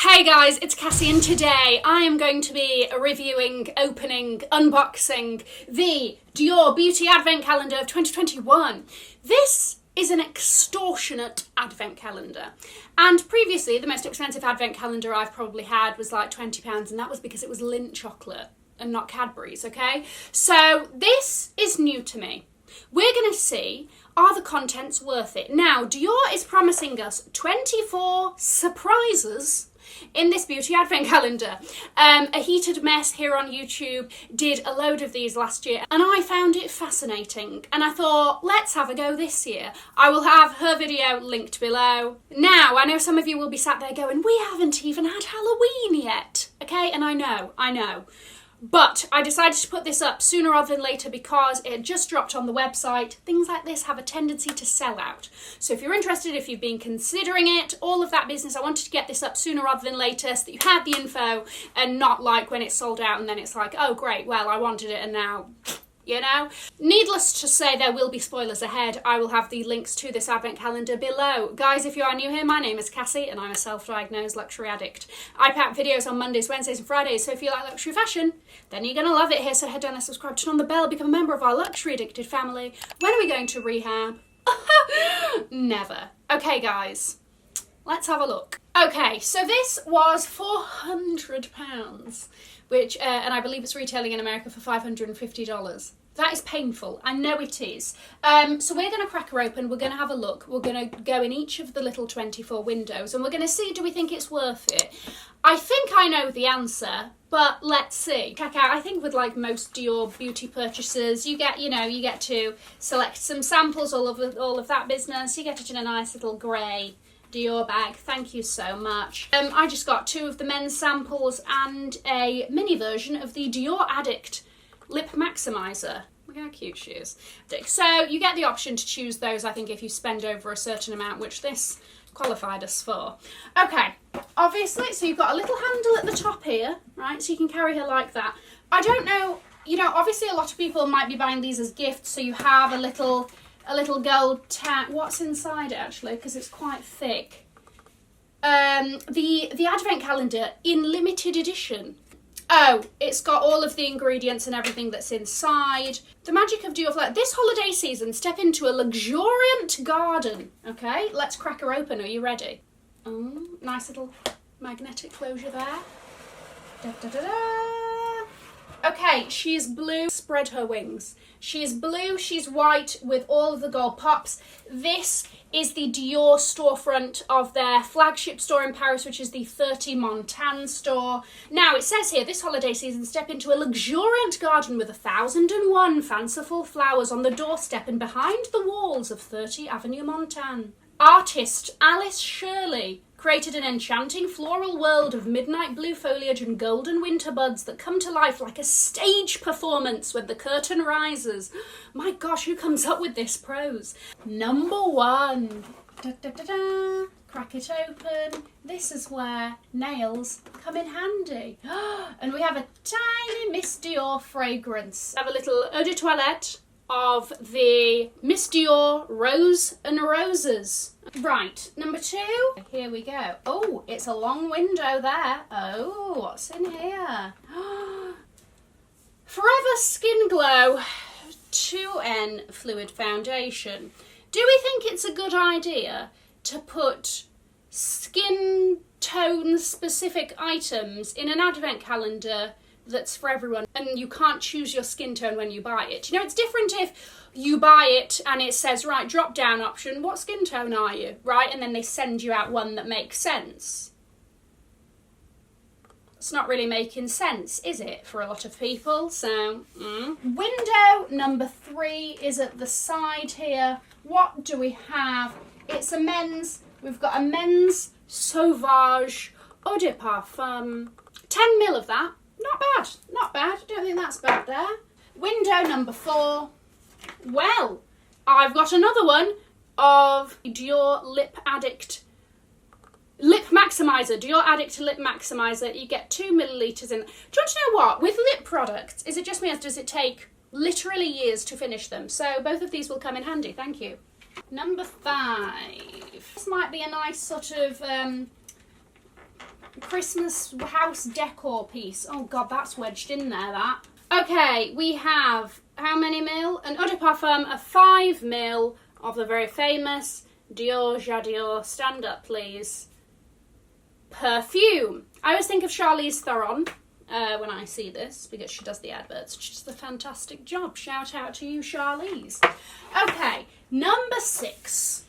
Hey guys, it's Cassie and today I am going to be reviewing, opening, unboxing the Dior Beauty Advent Calendar of 2021. This is an extortionate advent calendar, and previously the most expensive advent calendar I've probably had was like £20, and that was because it was Lindt chocolate and not Cadbury's, okay? So this is new to me. We're going to see, are the contents worth it? Now, Dior is promising us 24 surprises in this beauty advent calendar. A Heated Mess here on YouTube did a load of these last year and I found it fascinating, and I thought, let's have a go this year. I will have her video linked below. Now, I know some of you will be sat there going, we haven't even had Halloween yet, okay? And I know. But I decided to put this up sooner rather than later because it had just dropped on the website. Things like this have a tendency to sell out. So if you're interested, if you've been considering it, all of that business, I wanted to get this up sooner rather than later so that you had the info and not like when it's sold out and then it's like, oh great, well I wanted it and now, you know. Needless to say, there will be spoilers ahead. I will have the links to this advent calendar below. Guys, if you are new here, my name is Cassie and I'm a self-diagnosed luxury addict. I pack videos on Mondays, Wednesdays and Fridays, so if you like luxury fashion, then you're going to love it here. So head down and subscribe, turn on the bell, become a member of our luxury addicted family. When are we going to rehab? Never. Okay guys, let's have a look. Okay, so this was £400, which, and I believe it's retailing in America for $550. That is painful. I know it is. So we're going to crack her open. We're going to have a look. We're going to go in each of the little 24 windows and we're going to see, do we think it's worth it? I think I know the answer, but let's see. Check out, I think with like most Dior beauty purchases, you get, you get to select some samples, all of that business. You get it in a nice little grey Dior bag. Thank you so much. I just got 2 of the men's samples and a mini version of the Dior Addict Lip Maximizer. Look how cute she is. So you get the option to choose those, I think, if you spend over a certain amount, which this qualified us for. Okay, obviously, so you've got a little handle at the top here, right? So you can carry her like that. I don't know, obviously a lot of people might be buying these as gifts, so you have a little gold tag. What's inside it actually, because it's quite thick. The advent calendar in limited edition. Oh, it's got all of the ingredients and everything that's inside. The magic of Dior Flight. This holiday season, step into a luxuriant garden. Okay, let's crack her open. Are you ready? Oh, nice little magnetic closure there. Da, da, da, da. Okay, she is blue. Spread her wings. She is blue, she's white with all of the gold pops. This is the Dior storefront of their flagship store in Paris, which is the 30 Montagne store. Now, it says here, this holiday season, step into a luxuriant garden with 1,001 fanciful flowers on the doorstep and behind the walls of 30 Avenue Montaigne. Artist Alice Shirley created an enchanting floral world of midnight blue foliage and golden winter buds that come to life like a stage performance when the curtain rises. My gosh, who comes up with this prose? Number 1. Da, da, da, da. Crack it open. This is where nails come in handy. And we have a tiny Miss Dior fragrance. We have a little eau de toilette of the Miss Dior Rose and Roses. Right, number 2. Here we go. Oh, it's a long window there. Oh, what's in here? Forever Skin Glow 2N Fluid Foundation. Do we think it's a good idea to put skin tone specific items in an advent calendar that's for everyone and you can't choose your skin tone when you buy it? It's different if you buy it and it says, right, drop down option, what skin tone are you, right? And then they send you out one that makes sense. It's not really making sense, is it, for a lot of people? So, Window number 3 is at the side here. What do we have? It's a men's, we've got a men's Sauvage Eau de Parfum. 10 mil of that. Not bad, not bad. I don't think that's bad there. Window number 4. Well, I've got another one of Dior Lip Addict Lip Maximizer. Dior Addict Lip Maximizer. You get 2 millilitres in. Do you want to know what? With lip products, is it just me or does it take literally years to finish them? So both of these will come in handy. Thank you. Number 5. This might be a nice sort of Christmas house decor piece. Oh God, that's wedged in there, that. Okay, we have, how many mil? An eau de parfum of 5 mil of the very famous Dior J'adore, stand up please, perfume. I always think of Charlize Theron when I see this, because she does the adverts. She does a fantastic job. Shout out to you, Charlize. Okay, number 6.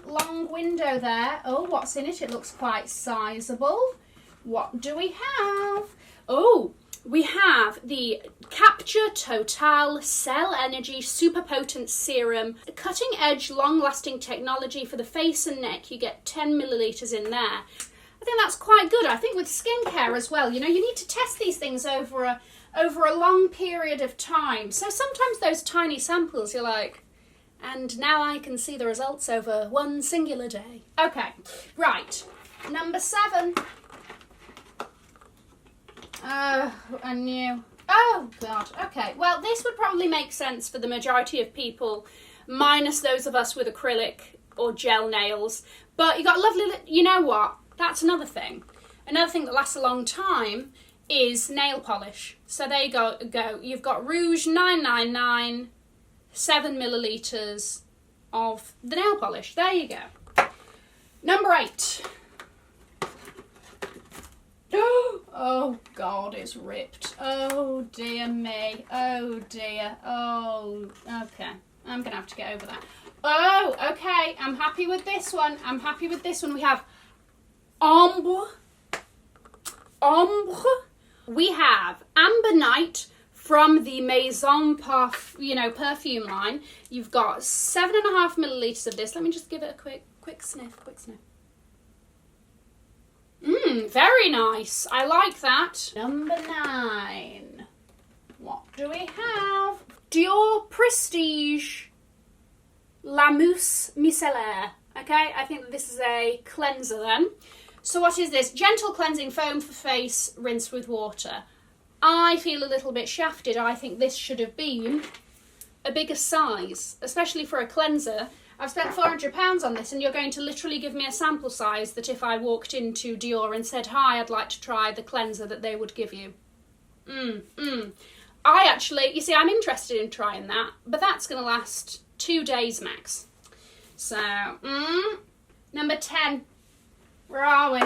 Long window there. Oh, what's in it? It looks quite sizable. What do we have? Oh, we have the Capture Total Cell Energy Super Potent Serum. Cutting edge, long lasting technology for the face and neck. You get 10 millilitres in there. I think that's quite good. I think with skincare as well, you know, you need to test these things over a long period of time. So sometimes those tiny samples, you're like, and now I can see the results over one singular day. Okay, right. Number 7. Oh, I knew. Oh, God. Okay, well, this would probably make sense for the majority of people, minus those of us with acrylic or gel nails. But you got lovely, you know what? That's another thing. Another thing that lasts a long time is nail polish. So there you go. You've got Rouge 999, 7 millilitres of the nail polish. There you go. Number 8. Oh God, it's ripped. Oh dear me. Oh dear. Oh, okay. I'm gonna have to get over that. Oh, okay. I'm happy with this one. I'm happy with this one. We have Ombre. We have Amber Night from the Maison perfume line. You've got 7.5 millilitres of this. Let me just give it a quick sniff. Very nice. I like that. Number 9. What do we have? Dior Prestige La Mousse Micellaire. Okay, I think that this is a cleanser then. So what is this? Gentle cleansing foam for face, rinse with water. I feel a little bit shafted. I think this should have been a bigger size, especially for a cleanser. I've spent £400 on this, and you're going to literally give me a sample size that if I walked into Dior and said, hi, I'd like to try the cleanser, that they would give you. I actually, you see, I'm interested in trying that, but that's going to last 2 days max. So, number 10. Where are we?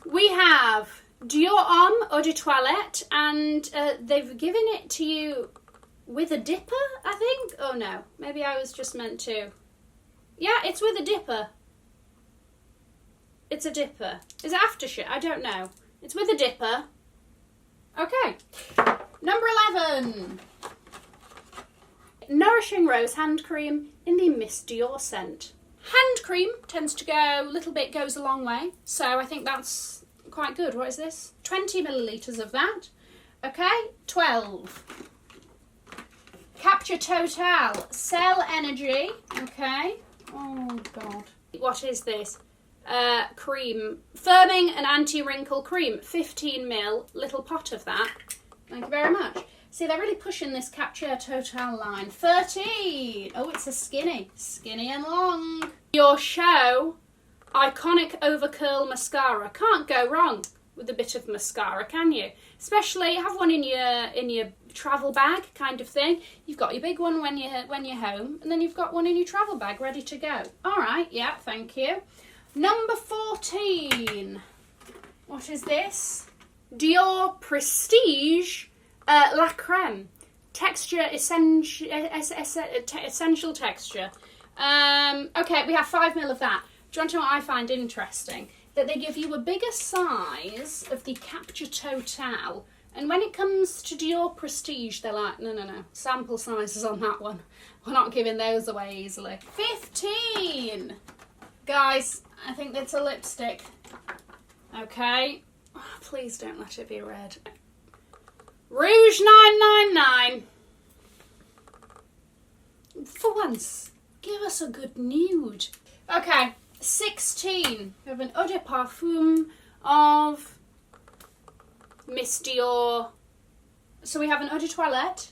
We have Dior Homme Eau de Toilette, and they've given it to you with a dipper, I think? Oh no, maybe I was just meant to. Yeah, it's with a dipper. It's a dipper. Is it aftershave? I don't know. It's with a dipper. Okay. Number 11. Nourishing Rose Hand Cream in the Miss Dior scent. Hand cream tends to go, a little bit goes a long way, so I think that's quite good. What is this? 20 millilitres of that. Okay, 12. Capture Total Cell Energy. Okay. Oh God. What is this? Cream. Firming and anti-wrinkle cream. 15 ml. Little pot of that. Thank you very much. See, they're really pushing this Capture Total line. 13. Oh, it's a skinny. Skinny and long. Your Show Iconic Overcurl Mascara. Can't go wrong with a bit of mascara, can you? Especially have one in your travel bag kind of thing. You've got your big one when you're home, and then you've got one in your travel bag ready to go. All right, yeah, thank you. Number 14. What is this? Dior Prestige La Creme. Texture essential texture. Okay, we have 5 ml of that. Do you want to know what I find interesting? That they give you a bigger size of the Capture Total, and when it comes to Dior Prestige, they're like, no, sample sizes on that one. We're not giving those away easily. 15! Guys, I think that's a lipstick. Okay. Oh, please don't let it be red. Rouge 999. For once, give us a good nude. Okay. 16. We have an eau de parfum of Miss Dior. So we have an eau de toilette.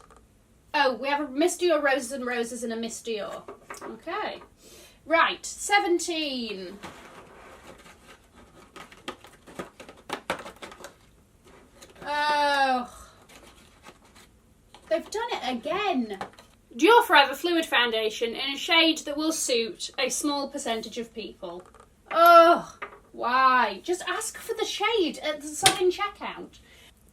Oh, we have a Miss Dior Roses and Roses and a Miss Dior. Okay. Right, 17. again. Dior Forever Fluid Foundation in a shade that will suit a small percentage of people. Oh, why? Just ask for the shade at the sodding checkout.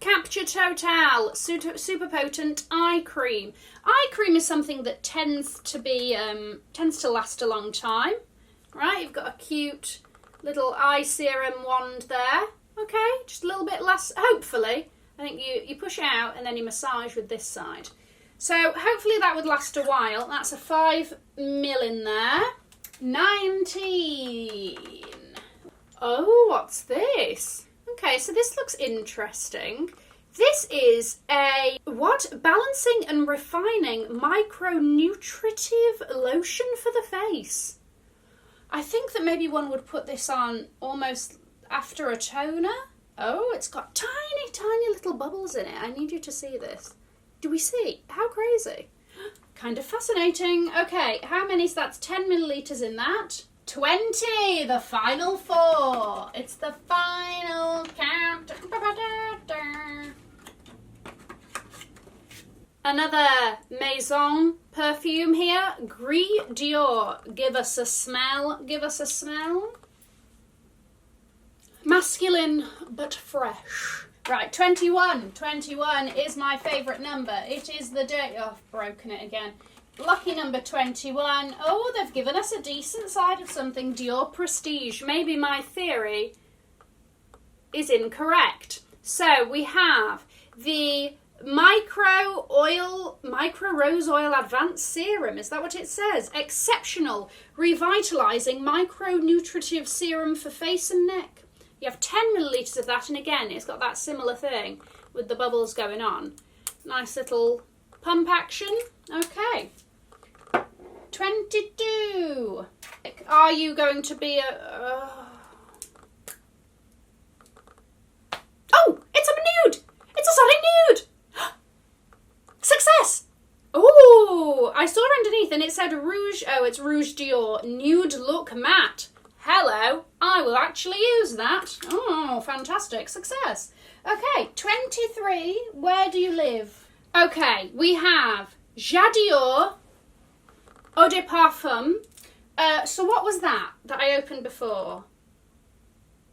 Capture Total Super Potent Eye Cream. Eye cream is something that tends to last a long time. Right, you've got a cute little eye serum wand there. Okay, just a little bit less, hopefully. I think you push it out and then you massage with this side. So hopefully that would last a while. That's a 5 ml in there. 19. Oh, what's this? Okay, so this looks interesting. This is a, balancing and refining micronutritive lotion for the face. I think that maybe one would put this on almost after a toner. Oh, it's got tiny, tiny little bubbles in it. I need you to see this. Do we see? How crazy. Kind of fascinating. Okay, how many? So that's 10 millilitres in that. 20, the final 4. It's the final count. Another Maison perfume here. Gris Dior. Give us a smell. Give us a smell. Masculine but fresh. Right, 21. 21 is my favourite number. It is the day. Oh, I've broken it again. Lucky number 21. Oh, they've given us a decent side of something. Dior Prestige. Maybe my theory is incorrect. So we have the Micro Rose Oil Advanced Serum. Is that what it says? Exceptional, revitalising micronutritive serum for face and neck. You have 10 millilitres of that, and again, it's got that similar thing with the bubbles going on. Nice little pump action. Okay. 22. Are you going to be a... Oh, it's a nude! It's a solid nude! Success! Oh, I saw underneath and it said Rouge. Oh, it's Rouge Dior Nude Look Matte. Hello, I will actually use that. Oh, fantastic. Success. Okay, 23. Where do you live? Okay, we have Jadior Eau de Parfum. So what was that I opened before?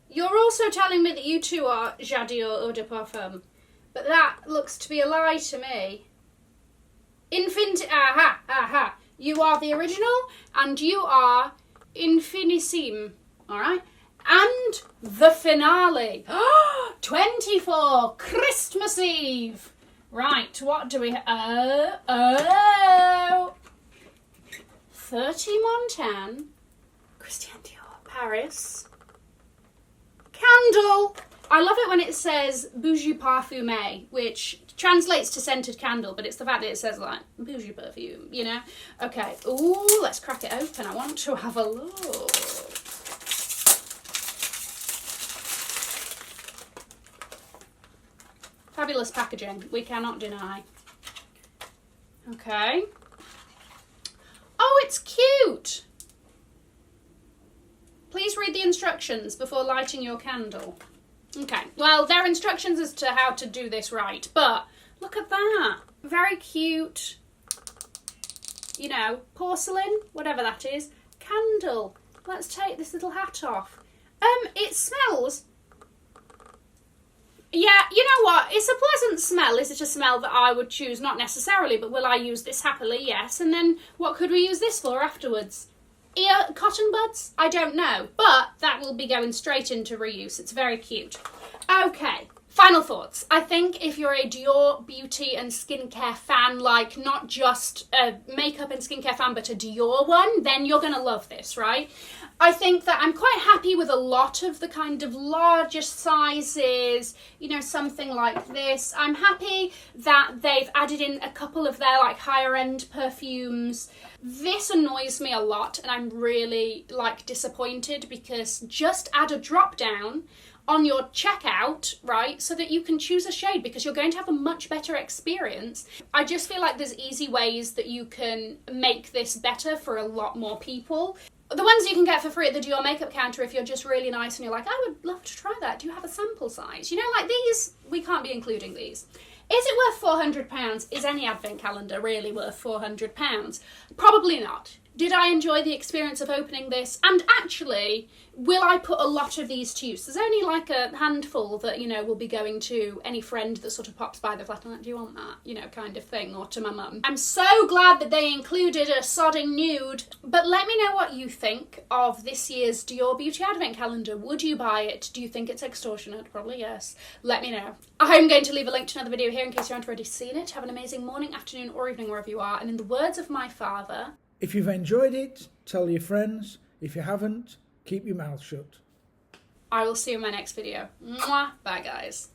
You're also telling me that you too are Jadior Eau de Parfum. But that looks to be a lie to me. Aha. You are the original and you are Infinissime. Alright? And the finale. 24. Christmas Eve. Right, what do we have? Oh. 30 Montan. Christian Dior. Paris. Candle. I love it when it says bougie parfumé, which translates to scented candle, but it's the fact that it says like bougie perfume, you know? Okay, ooh, let's crack it open. I want to have a look. Fabulous packaging, we cannot deny. Okay. Oh, it's cute. Please read the instructions before lighting your candle. Okay, well, there are instructions as to how to do this right, but look at that. Very cute, you know, porcelain, whatever that is. Candle. Let's take this little hat off. It smells... Yeah, you know what? It's a pleasant smell. Is it a smell that I would choose? Not necessarily, but will I use this happily? Yes. And then what could we use this for afterwards? Ear cotton buds? I don't know, but that will be going straight into reuse. It's very cute. Okay, final thoughts. I think if you're a Dior beauty and skincare fan, like not just a makeup and skincare fan, but a Dior one, then you're going to love this, right? I think that I'm quite happy with a lot of the kind of largest sizes, you know, something like this. I'm happy that they've added in a couple of their like higher end perfumes. This annoys me a lot and I'm really like disappointed because just add a drop down on your checkout, right, so that you can choose a shade because you're going to have a much better experience. I just feel like there's easy ways that you can make this better for a lot more people. The ones you can get for free at the Dior makeup counter if you're just really nice and you're like, I would love to try that. Do you have a sample size? You know, like these, we can't be including these. Is it worth £400? Is any advent calendar really worth £400? Probably not. Did I enjoy the experience of opening this? And actually, will I put a lot of these to use? There's only like a handful that, you know, will be going to any friend that sort of pops by the flat and like, do you want that? You know, kind of thing, or to my mum. I'm so glad that they included a sodding nude. But let me know what you think of this year's Dior Beauty Advent Calendar. Would you buy it? Do you think it's extortionate? Probably yes. Let me know. I'm going to leave a link to another video here in case you haven't already seen it. Have an amazing morning, afternoon, or evening wherever you are. And in the words of my father, if you've enjoyed it, tell your friends. If you haven't, keep your mouth shut. I will see you in my next video. Mwah. Bye, guys.